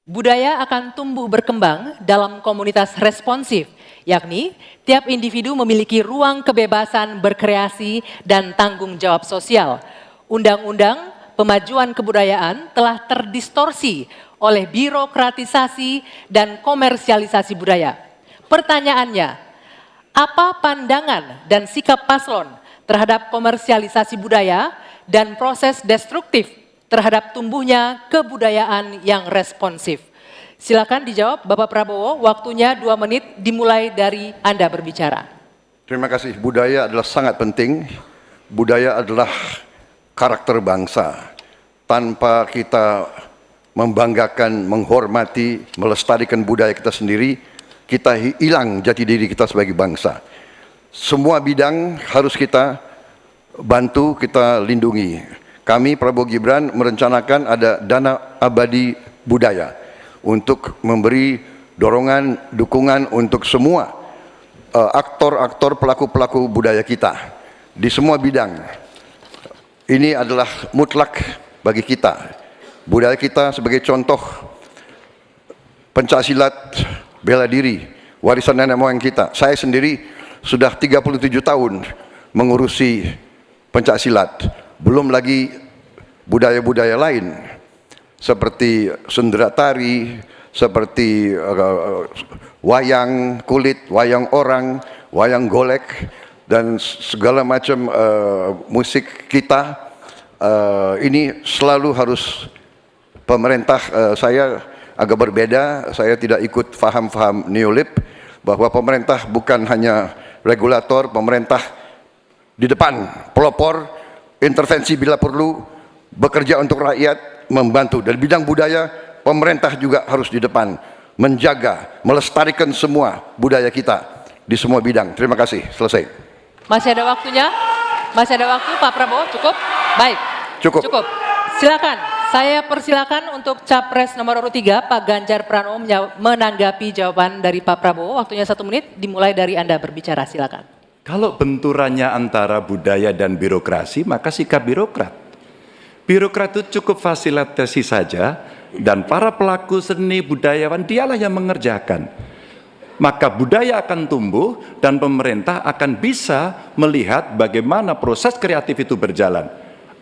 Budaya akan tumbuh berkembang dalam komunitas responsif, yakni tiap individu memiliki ruang kebebasan berkreasi dan tanggung jawab sosial. Undang-undang Pemajuan Kebudayaan telah terdistorsi oleh birokratisasi dan komersialisasi budaya. Pertanyaannya, apa pandangan dan sikap paslon terhadap komersialisasi budaya dan proses destruktif terhadap tumbuhnya kebudayaan yang responsif? Silakan dijawab Bapak Prabowo, waktunya 2 menit dimulai dari Anda berbicara. Terima kasih. Budaya adalah sangat penting. Budaya adalah karakter bangsa. Tanpa kita membanggakan, menghormati, melestarikan budaya kita sendiri, kita hilang jati diri kita sebagai bangsa. Semua bidang harus kita bantu, kita lindungi. Kami Prabowo Gibran merencanakan ada dana abadi budaya untuk memberi dorongan, dukungan untuk semua aktor-aktor, pelaku-pelaku budaya kita di semua bidang. Ini adalah mutlak bagi kita. Budaya kita sebagai contoh pencaksilat, bela diri, warisan nenek moyang kita. Saya sendiri sudah 37 tahun mengurusi pencaksilat. Belum lagi budaya-budaya lain seperti sendera tari, seperti wayang kulit, wayang orang, wayang golek, dan segala macam musik kita. Ini selalu harus pemerintah, saya agak berbeda, saya tidak ikut faham-faham neolib, bahwa pemerintah bukan hanya regulator, pemerintah di depan, pelopor, intervensi bila perlu, bekerja untuk rakyat, membantu. Dan bidang budaya, pemerintah juga harus di depan, menjaga, melestarikan semua budaya kita di semua bidang. Terima kasih, selesai. Masih ada waktunya? Masih ada waktu Pak Prabowo? Cukup? Baik. Cukup. Silakan, saya persilakan untuk Capres nomor urut 3, Pak Ganjar Pranowo menanggapi jawaban dari Pak Prabowo. Waktunya 1 menit, dimulai dari Anda berbicara, silakan. Kalau benturannya antara budaya dan birokrasi, maka sikap birokrat. Birokrat itu cukup fasilitasi saja, dan para pelaku seni budayawan dialah yang mengerjakan. Maka budaya akan tumbuh dan pemerintah akan bisa melihat bagaimana proses kreatif itu berjalan.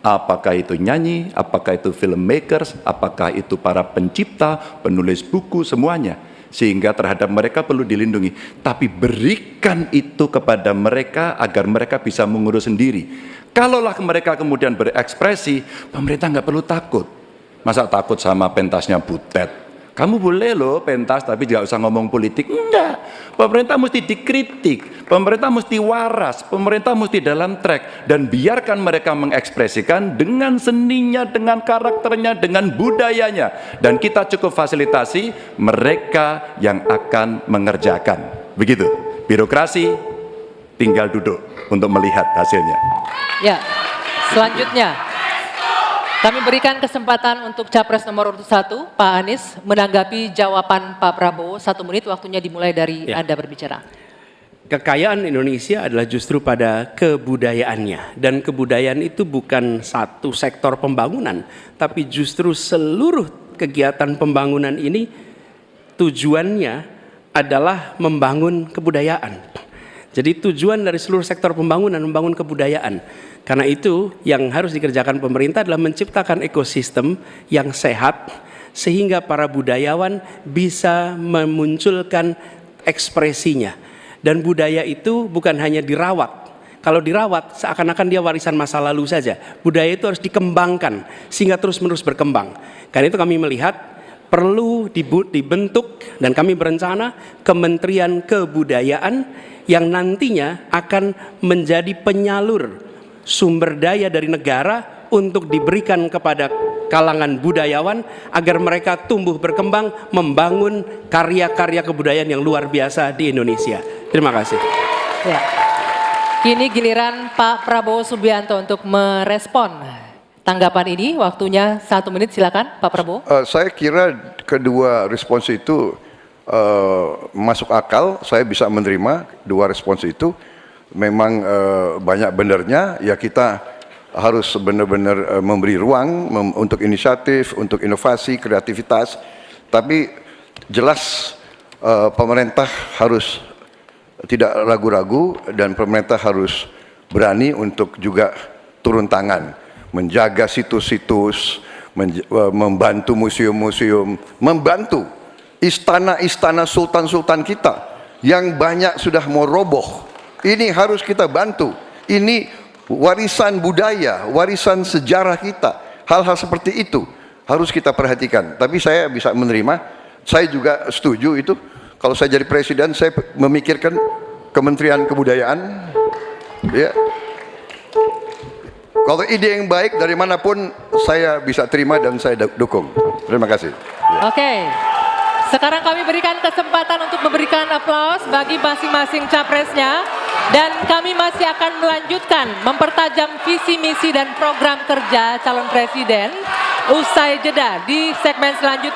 Apakah itu nyanyi, apakah itu filmmakers, apakah itu para pencipta, penulis buku, semuanya. Sehingga terhadap mereka perlu dilindungi. Tapi berikan itu kepada mereka agar mereka bisa mengurus sendiri. Kalaulah mereka kemudian berekspresi, pemerintah nggak perlu takut. Masa takut sama pentasnya Butet? Kamu boleh loh pentas tapi tidak usah ngomong politik. Enggak, pemerintah mesti dikritik, pemerintah mesti waras, pemerintah mesti dalam track. Dan biarkan mereka mengekspresikan dengan seninya, dengan karakternya, dengan budayanya. Dan kita cukup fasilitasi mereka yang akan mengerjakan. Begitu, birokrasi tinggal duduk untuk melihat hasilnya. Ya, selanjutnya kami berikan kesempatan untuk Capres nomor urut 1, Pak Anies, menanggapi jawaban Pak Prabowo. 1 menit, waktunya dimulai dari Anda berbicara. Kekayaan Indonesia adalah justru pada kebudayaannya. Dan kebudayaan itu bukan satu sektor pembangunan, tapi justru seluruh kegiatan pembangunan ini tujuannya adalah membangun kebudayaan. Jadi tujuan dari seluruh sektor pembangunan membangun kebudayaan. Karena itu yang harus dikerjakan pemerintah adalah menciptakan ekosistem yang sehat sehingga para budayawan bisa memunculkan ekspresinya. Dan budaya itu bukan hanya dirawat. Kalau dirawat seakan-akan dia warisan masa lalu saja. Budaya itu harus dikembangkan sehingga terus-menerus berkembang. Karena itu kami melihat perlu dibentuk dan kami berencana Kementerian Kebudayaan yang nantinya akan menjadi penyalur sumber daya dari negara untuk diberikan kepada kalangan budayawan agar mereka tumbuh berkembang membangun karya-karya kebudayaan yang luar biasa di Indonesia. Terima kasih. Ya. Kini giliran Pak Prabowo Subianto untuk merespon tanggapan ini. Waktunya 1 menit, silakan Pak Prabowo. Saya kira kedua respons itu masuk akal, saya bisa menerima dua respons itu. Memang banyak benernya, ya kita harus benar-benar memberi ruang untuk inisiatif, untuk inovasi, kreativitas. Tapi jelas pemerintah harus tidak ragu-ragu dan pemerintah harus berani untuk juga turun tangan, menjaga situs-situs, membantu museum-museum, membantu istana-istana sultan-sultan kita yang banyak sudah mau roboh. Ini harus kita bantu. Ini warisan budaya, warisan sejarah kita. Hal-hal seperti itu harus kita perhatikan. Tapi saya bisa menerima, saya juga setuju itu. Kalau saya jadi presiden, saya memikirkan Kementerian Kebudayaan. Ya. Kalau ide yang baik dari manapun saya bisa terima dan saya dukung. Terima kasih. Oke. Sekarang kami berikan kesempatan untuk memberikan aplaus bagi masing-masing capresnya. Dan kami masih akan melanjutkan mempertajam visi, misi, dan program kerja calon presiden usai jeda di segmen selanjutnya.